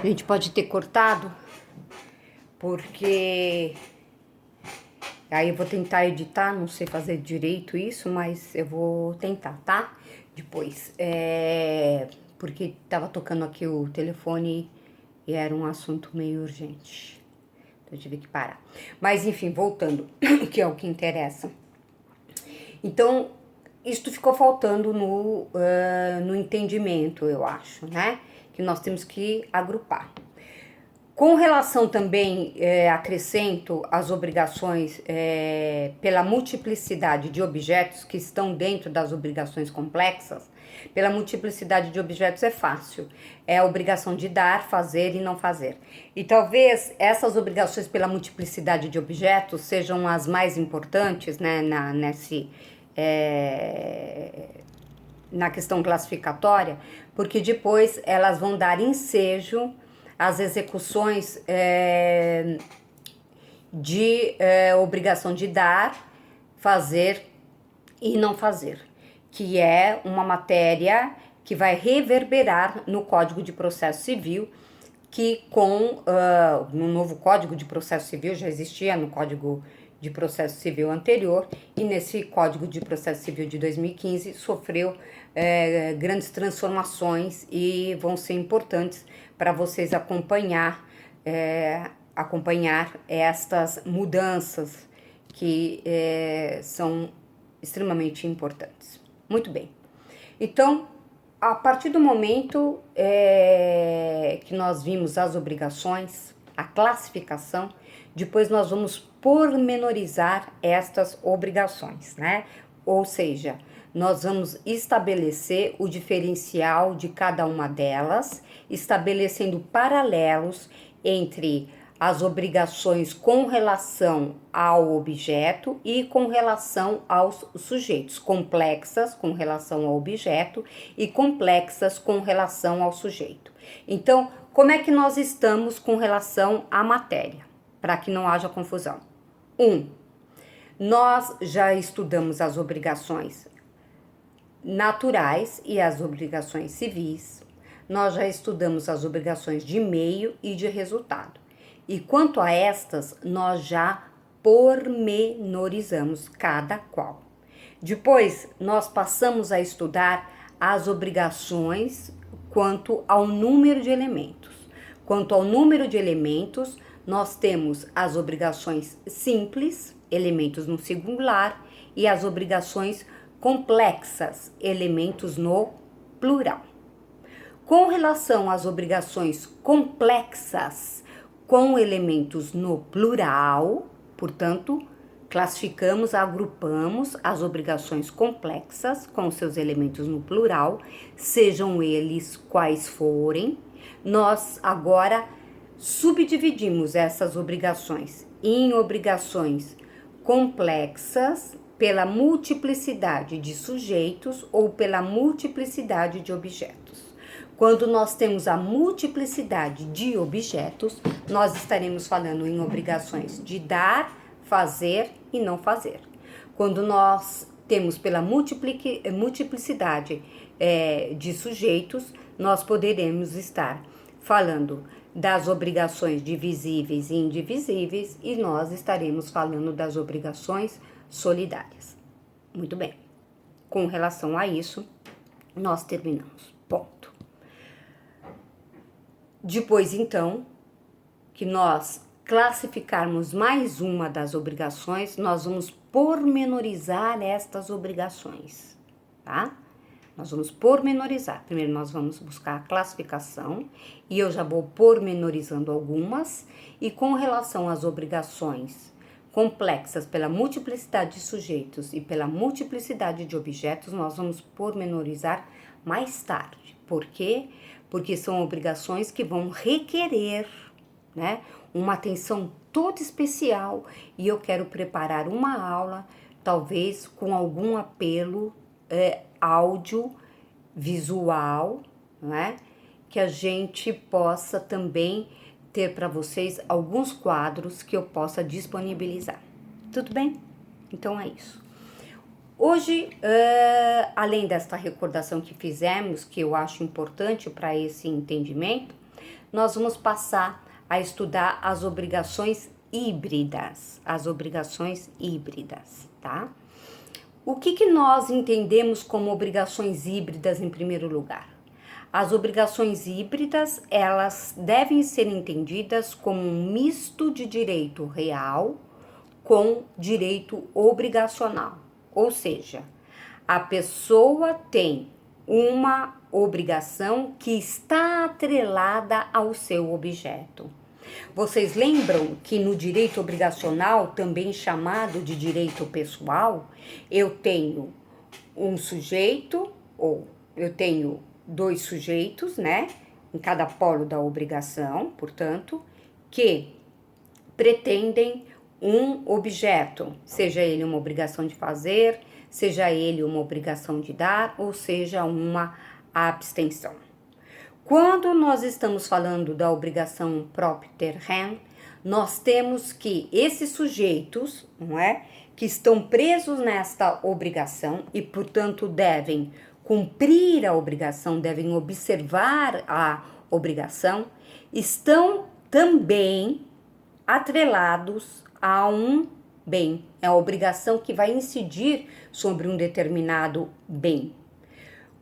A gente pode ter cortado, porque aí eu vou tentar editar, não sei fazer direito isso, mas eu vou tentar, tá? Depois, porque tava tocando aqui o telefone e era um assunto meio urgente. Então eu tive que parar. Mas enfim, voltando, que é o que interessa. Então, isto ficou faltando no entendimento, eu acho, né? Que nós temos que agrupar. Com relação também, acrescento as obrigações pela multiplicidade de objetos que estão dentro das obrigações complexas. Pela multiplicidade de objetos é fácil, é a obrigação de dar, fazer e não fazer. E talvez essas obrigações pela multiplicidade de objetos sejam as mais importantes, né, na questão classificatória, porque depois elas vão dar ensejo às execuções de obrigação de dar, fazer e não fazer, que é uma matéria que vai reverberar no Código de Processo Civil, que no novo Código de Processo Civil, já existia no Código de Processo Civil anterior, e nesse Código de Processo Civil de 2015 sofreu grandes transformações e vão ser importantes para vocês acompanhar estas mudanças que são extremamente importantes. Muito bem. Então, a partir do momento que nós vimos as obrigações, a classificação, depois nós vamos pormenorizar estas obrigações, né? Ou seja, nós vamos estabelecer o diferencial de cada uma delas, estabelecendo paralelos entre as obrigações com relação ao objeto e com relação aos sujeitos, complexas com relação ao objeto e complexas com relação ao sujeito. Então, como é que nós estamos com relação à matéria? Para que não haja confusão. 1. Nós já estudamos as obrigações naturais e as obrigações civis. Nós já estudamos as obrigações de meio e de resultado. E quanto a estas, nós já pormenorizamos cada qual. Depois, nós passamos a estudar as obrigações quanto ao número de elementos. Quanto ao número de elementos, nós temos as obrigações simples, elementos no singular, e as obrigações complexas, elementos no plural. Com relação às obrigações complexas, com elementos no plural, portanto, classificamos, agrupamos as obrigações complexas com seus elementos no plural, sejam eles quais forem. Nós agora subdividimos essas obrigações em obrigações complexas pela multiplicidade de sujeitos ou pela multiplicidade de objetos. Quando nós temos a multiplicidade de objetos, nós estaremos falando em obrigações de dar, fazer e não fazer. Quando nós temos pela multiplicidade de sujeitos, nós poderemos estar falando das obrigações divisíveis e indivisíveis e nós estaremos falando das obrigações solidárias. Muito bem. Com relação a isso, nós terminamos. Ponto. Depois, então, que nós classificarmos mais uma das obrigações, nós vamos pormenorizar estas obrigações, tá? Nós vamos pormenorizar. Primeiro nós vamos buscar a classificação e eu já vou pormenorizando algumas. E com relação às obrigações complexas pela multiplicidade de sujeitos e pela multiplicidade de objetos, nós vamos pormenorizar mais tarde. Por quê? Porque são obrigações que vão requerer, né, uma atenção toda especial e eu quero preparar uma aula, talvez com algum apelo áudio, visual, né, que a gente possa também ter para vocês alguns quadros que eu possa disponibilizar. Tudo bem? Então é isso. Hoje, além desta recordação que fizemos, que eu acho importante para esse entendimento, nós vamos passar a estudar as obrigações híbridas. As obrigações híbridas, tá? O que nós entendemos como obrigações híbridas em primeiro lugar? As obrigações híbridas, elas devem ser entendidas como um misto de direito real com direito obrigacional. Ou seja, a pessoa tem uma obrigação que está atrelada ao seu objeto. Vocês lembram que no direito obrigacional, também chamado de direito pessoal, eu tenho um sujeito, ou eu tenho dois sujeitos, né, em cada polo da obrigação, portanto, que pretendem um objeto, seja ele uma obrigação de fazer, seja ele uma obrigação de dar, ou seja uma abstenção. Quando nós estamos falando da obrigação propter rem, nós temos que esses sujeitos, não é, que estão presos nesta obrigação e, portanto, devem cumprir a obrigação, devem observar a obrigação, estão também atrelados a um bem. É a obrigação que vai incidir sobre um determinado bem.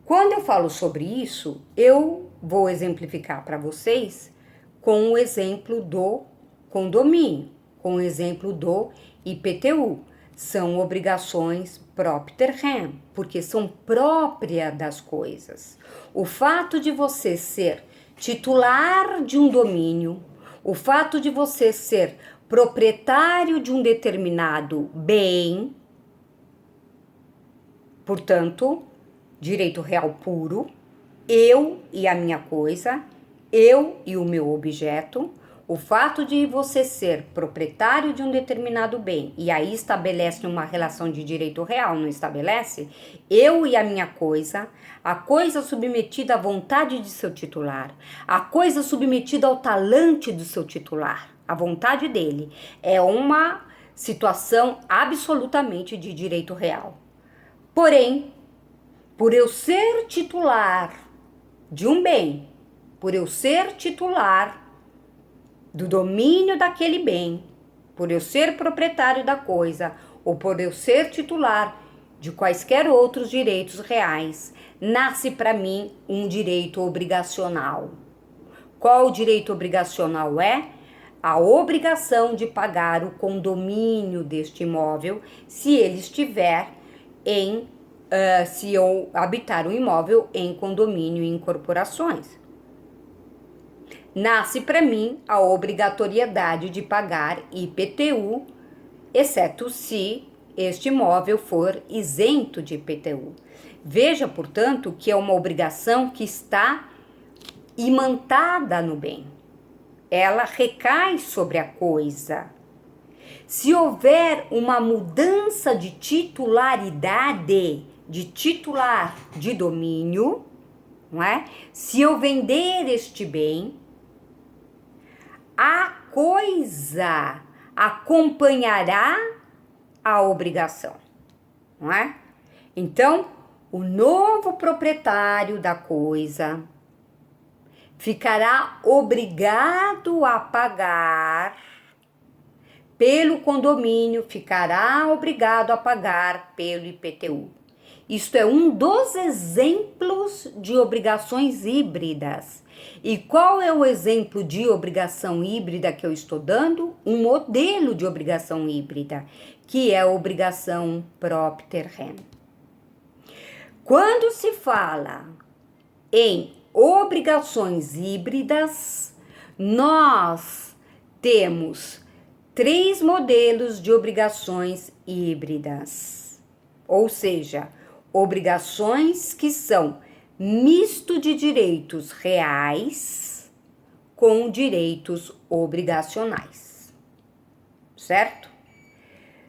Quando eu falo sobre isso, eu vou exemplificar para vocês com o exemplo do condomínio, com o exemplo do IPTU. São obrigações propter rem, porque são próprias das coisas. O fato de você ser titular de um domínio, o fato de você ser proprietário de um determinado bem, portanto, direito real puro, eu e a minha coisa, eu e o meu objeto, o fato de você ser proprietário de um determinado bem, e aí estabelece uma relação de direito real, não estabelece? Eu e a minha coisa, a coisa submetida à vontade de seu titular, a coisa submetida ao talante do seu titular, a vontade dele, é uma situação absolutamente de direito real. Porém, por eu ser titular de um bem, por eu ser titular do domínio daquele bem, por eu ser proprietário da coisa, ou por eu ser titular de quaisquer outros direitos reais, nasce para mim um direito obrigacional. Qual o direito obrigacional é? A obrigação de pagar o condomínio deste imóvel se ele estiver em se eu habitar o imóvel em condomínio e incorporações. Nasce para mim a obrigatoriedade de pagar IPTU, exceto se este imóvel for isento de IPTU. Veja, portanto, que é uma obrigação que está imantada no bem. Ela recai sobre a coisa. Se houver uma mudança de titularidade, de titular de domínio, não é? Se eu vender este bem, a coisa acompanhará a obrigação, não é? Então, o novo proprietário da coisa ficará obrigado a pagar pelo condomínio, ficará obrigado a pagar pelo IPTU. Isto é um dos exemplos de obrigações híbridas. E qual é o exemplo de obrigação híbrida que eu estou dando? Um modelo de obrigação híbrida, que é a obrigação propter rem. Quando se fala em obrigações híbridas, nós temos 3 modelos de obrigações híbridas, ou seja, obrigações que são misto de direitos reais com direitos obrigacionais, certo?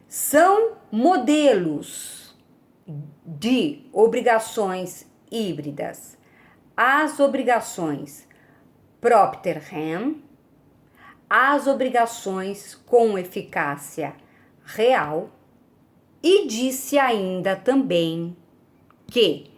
São modelos de obrigações híbridas. As obrigações propter rem, as obrigações com eficácia real, e disse ainda também que